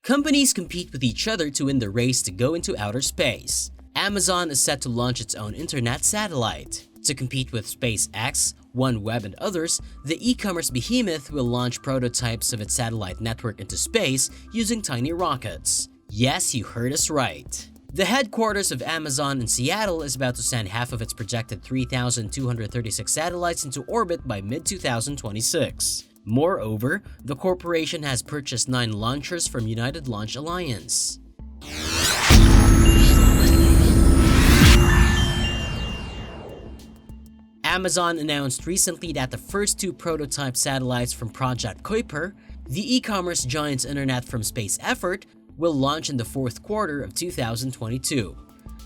Companies compete with each other to win the race to go into outer space. Amazon is set to launch its own internet satellite. To compete with SpaceX, OneWeb, and others, the e-commerce behemoth will launch prototypes of its satellite network into space using tiny rockets. Yes, you heard us right. The headquarters of Amazon in Seattle is about to send half of its projected 3,236 satellites into orbit by mid-2026. Moreover, the corporation has purchased 9 launchers from United Launch Alliance. Amazon announced recently that the first 2 prototype satellites from Project Kuiper, the e-commerce giant's internet from space effort, will launch in the 4th quarter of 2022.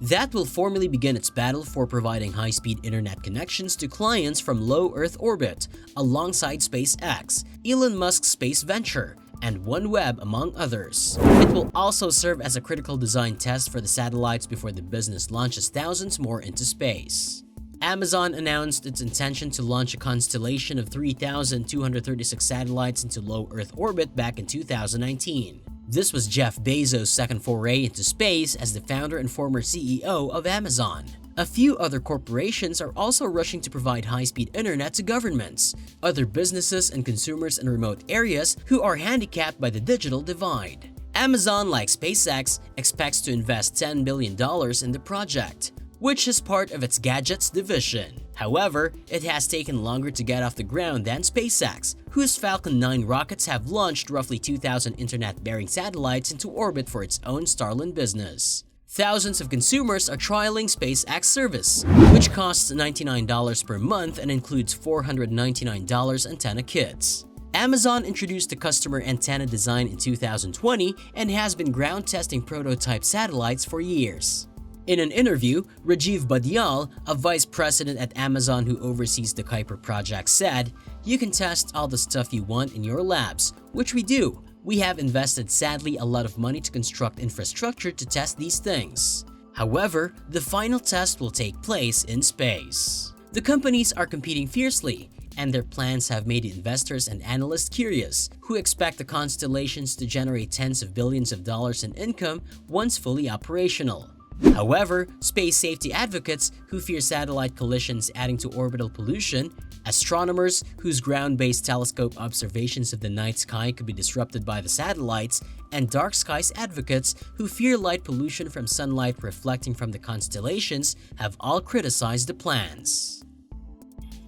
That will formally begin its battle for providing high-speed internet connections to clients from low Earth orbit, alongside SpaceX, Elon Musk's space venture, and OneWeb, among others. It will also serve as a critical design test for the satellites before the business launches thousands more into space. Amazon announced its intention to launch a constellation of 3,236 satellites into low Earth orbit back in 2019. This was Jeff Bezos' second foray into space as the founder and former CEO of Amazon. A few other corporations are also rushing to provide high-speed internet to governments, other businesses, and consumers in remote areas who are handicapped by the digital divide. Amazon, like SpaceX, expects to invest $10 billion in the project, which is part of its gadgets division. However, it has taken longer to get off the ground than SpaceX, whose Falcon 9 rockets have launched roughly 2,000 internet-bearing satellites into orbit for its own Starlink business. Thousands of consumers are trialing SpaceX service, which costs $99 per month and includes $499 antenna kits. Amazon introduced the customer antenna design in 2020 and has been ground testing prototype satellites for years. In an interview, Rajiv Badial, a vice president at Amazon who oversees the Kuiper project, said, "You can test all the stuff you want in your labs, which we do. We have invested sadly a lot of money to construct infrastructure to test these things. However, the final test will take place in space." The companies are competing fiercely, and their plans have made investors and analysts curious, who expect the constellations to generate tens of billions of dollars in income once fully operational. However, space safety advocates who fear satellite collisions adding to orbital pollution, astronomers whose ground-based telescope observations of the night sky could be disrupted by the satellites, and dark skies advocates who fear light pollution from sunlight reflecting from the constellations have all criticized the plans.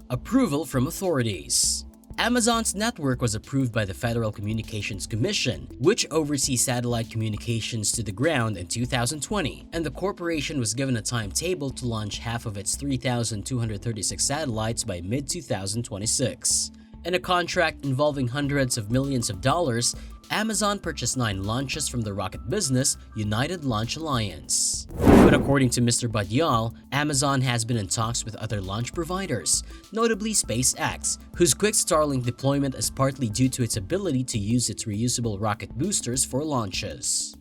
Approval from authorities. Amazon's network was approved by the Federal Communications Commission, which oversees satellite communications to the ground in 2020, and the corporation was given a timetable to launch half of its 3,236 satellites by mid-2026. In a contract involving hundreds of millions of dollars, Amazon purchased 9 launches from the rocket business United Launch Alliance. But according to Mr. Badial, Amazon has been in talks with other launch providers, notably SpaceX, whose quick Starlink deployment is partly due to its ability to use its reusable rocket boosters for launches.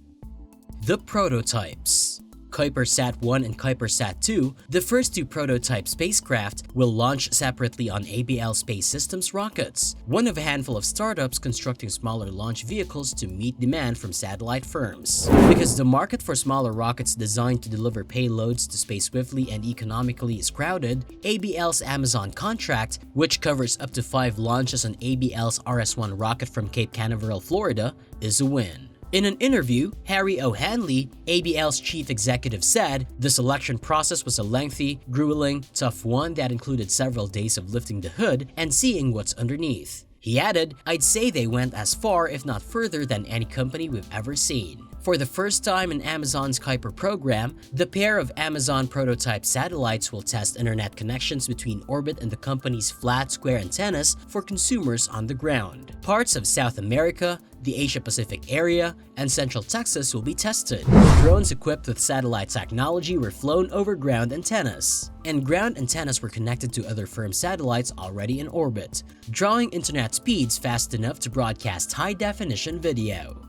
The prototypes. KuiperSat-1 and KuiperSat-2, the first 2 prototype spacecraft, will launch separately on ABL Space Systems rockets, one of a handful of startups constructing smaller launch vehicles to meet demand from satellite firms. Because the market for smaller rockets designed to deliver payloads to space swiftly and economically is crowded, ABL's Amazon contract, which covers up to 5 launches on ABL's RS-1 rocket from Cape Canaveral, Florida, is a win. In an interview, Harry O'Hanley, ABL's chief executive, said the selection process was a lengthy, grueling, tough one that included several days of lifting the hood and seeing what's underneath. He added, "I'd say they went as far, if not further, than any company we've ever seen." For the first time in Amazon's Kuiper program, the pair of Amazon prototype satellites will test internet connections between orbit and the company's flat, square antennas for consumers on the ground. Parts of South America, the Asia-Pacific area, and Central Texas will be tested. Drones equipped with satellite technology were flown over ground antennas, and ground antennas were connected to other firm satellites already in orbit, drawing internet speeds fast enough to broadcast high-definition video.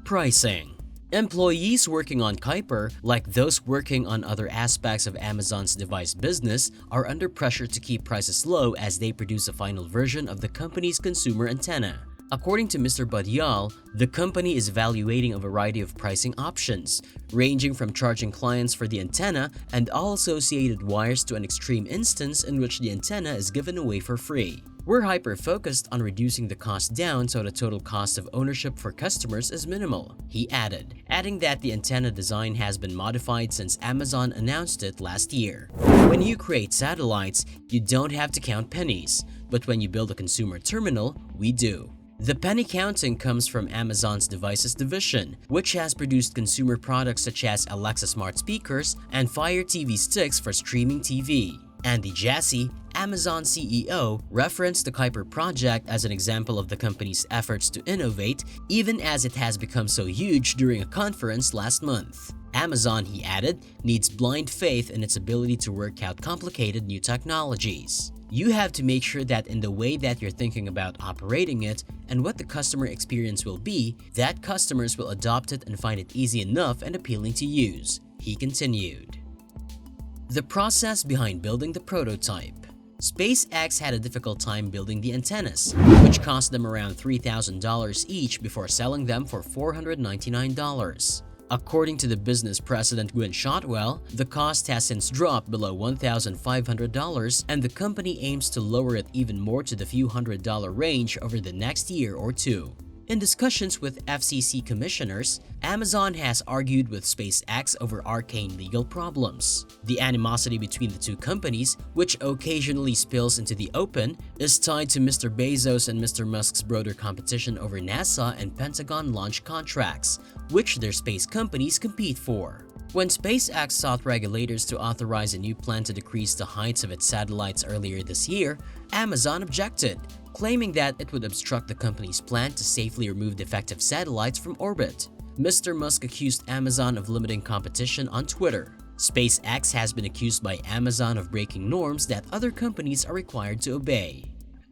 Pricing. Employees working on Kuiper, like those working on other aspects of Amazon's device business, are under pressure to keep prices low as they produce a final version of the company's consumer antenna. According to Mr. Badial, the company is evaluating a variety of pricing options, ranging from charging clients for the antenna and all associated wires to an extreme instance in which the antenna is given away for free. We're hyper-focused on reducing the cost down so the total cost of ownership for customers is minimal, he added, adding that the antenna design has been modified since Amazon announced it last year. When you create satellites, you don't have to count pennies, but when you build a consumer terminal, we do. The penny counting comes from Amazon's Devices division, which has produced consumer products such as Alexa smart speakers and Fire TV sticks for streaming TV. Andy Jassy, Amazon CEO, referenced the Kuiper project as an example of the company's efforts to innovate, even as it has become so huge during a conference last month. Amazon, he added, needs blind faith in its ability to work out complicated new technologies. You have to make sure that in the way that you're thinking about operating it and what the customer experience will be, that customers will adopt it and find it easy enough and appealing to use, he continued. The process behind building the prototype. SpaceX had a difficult time building the antennas, which cost them around $3,000 each before selling them for $499. According to the business president Gwynne Shotwell, the cost has since dropped below $1,500 and the company aims to lower it even more to the few $100 range over the next year or two. In discussions with FCC commissioners, Amazon has argued with SpaceX over arcane legal problems. The animosity between the two companies, which occasionally spills into the open, is tied to Mr. Bezos and Mr. Musk's broader competition over NASA and Pentagon launch contracts, which their space companies compete for. When SpaceX sought regulators to authorize a new plan to decrease the heights of its satellites earlier this year, Amazon objected, claiming that it would obstruct the company's plan to safely remove defective satellites from orbit. Mr. Musk accused Amazon of limiting competition on Twitter. SpaceX has been accused by Amazon of breaking norms that other companies are required to obey.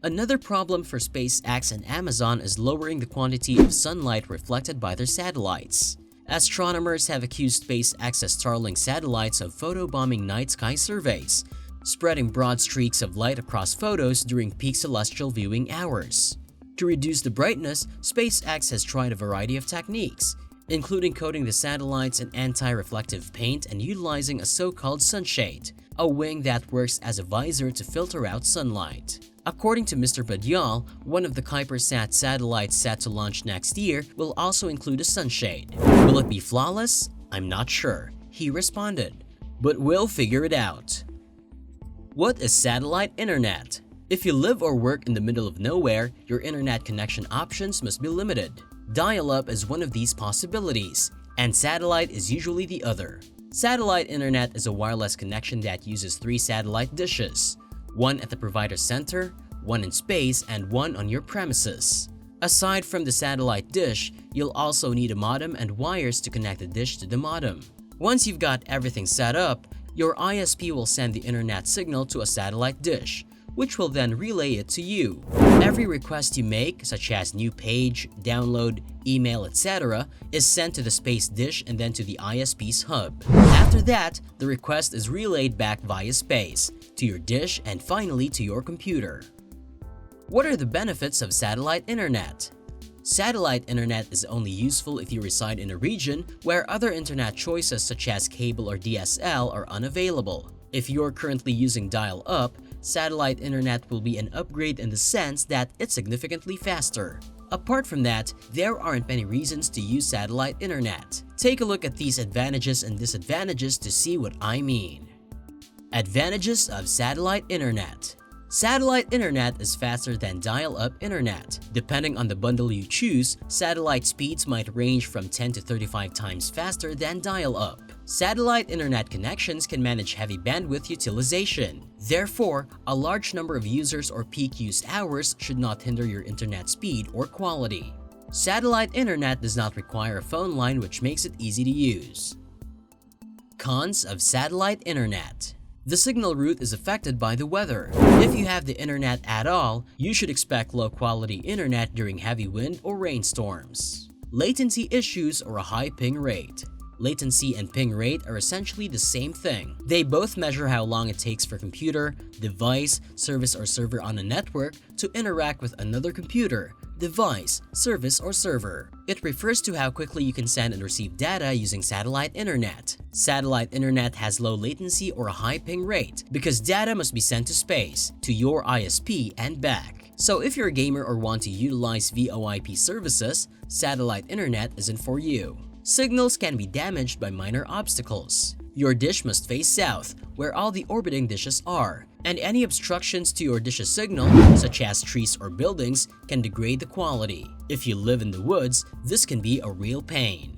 Another problem for SpaceX and Amazon is lowering the quantity of sunlight reflected by their satellites. Astronomers have accused SpaceX's Starlink satellites of photobombing night sky surveys, spreading broad streaks of light across photos during peak celestial viewing hours. To reduce the brightness, SpaceX has tried a variety of techniques, including coating the satellites in anti-reflective paint and utilizing a so-called sunshade, a wing that works as a visor to filter out sunlight. According to Mr. Badial, one of the Kuipersat satellites set to launch next year will also include a sunshade. Will it be flawless? I'm not sure, he responded, but we'll figure it out. What is satellite internet? If you live or work in the middle of nowhere, your internet connection options must be limited. Dial-up is one of these possibilities, and satellite is usually the other. Satellite internet is a wireless connection that uses 3 satellite dishes, one at the provider center, one in space, and one on your premises. Aside from the satellite dish, you'll also need a modem and wires to connect the dish to the modem. Once you've got everything set up, your ISP will send the internet signal to a satellite dish, which will then relay it to you. Every request you make, such as new page, download, email, etc., is sent to the space dish and then to the ISP's hub. After that, the request is relayed back via space, to your dish, and finally to your computer. What are the benefits of satellite internet? Satellite internet is only useful if you reside in a region where other internet choices such as cable or DSL are unavailable. If you're currently using dial-up, satellite internet will be an upgrade in the sense that it's significantly faster. Apart from that, there aren't many reasons to use satellite internet. Take a look at these advantages and disadvantages to see what I mean. Advantages of satellite internet. Satellite internet is faster than dial-up internet. Depending on the bundle you choose, satellite speeds might range from 10 to 35 times faster than dial-up. Satellite internet connections can manage heavy bandwidth utilization. Therefore, a large number of users or peak use hours should not hinder your internet speed or quality. Satellite internet does not require a phone line, which makes it easy to use. Cons of satellite internet. The signal route is affected by the weather. If you have the internet at all, you should expect low-quality internet during heavy wind or rainstorms. Latency issues or a high ping rate. Latency and ping rate are essentially the same thing. They both measure how long it takes for computer, device, service or server on a network to interact with another computer, Device, service, or server. It refers to how quickly you can send and receive data using satellite internet. Satellite internet has low latency or a high ping rate because data must be sent to space, to your ISP and back. So if you're a gamer or want to utilize VoIP services, satellite internet isn't for you. Signals can be damaged by minor obstacles. Your dish must face south, where all the orbiting dishes are, and any obstructions to your dish's signal, such as trees or buildings, can degrade the quality. If you live in the woods, this can be a real pain.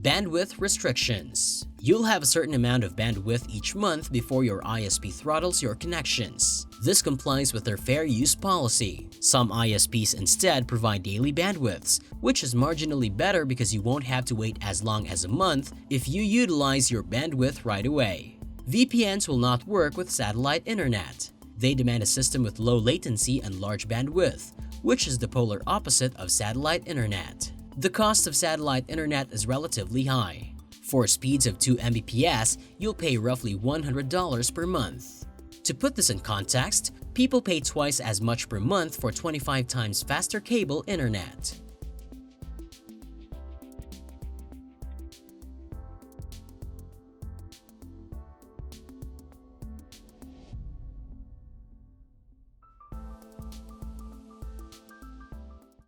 Bandwidth restrictions. You'll have a certain amount of bandwidth each month before your ISP throttles your connections. This complies with their fair use policy. Some ISPs instead provide daily bandwidths, which is marginally better because you won't have to wait as long as a month if you utilize your bandwidth right away. VPNs will not work with satellite internet. They demand a system with low latency and large bandwidth, which is the polar opposite of satellite internet. The cost of satellite internet is relatively high. For speeds of 2 Mbps, you'll pay roughly $100 per month. To put this in context, people pay twice as much per month for 25 times faster cable internet.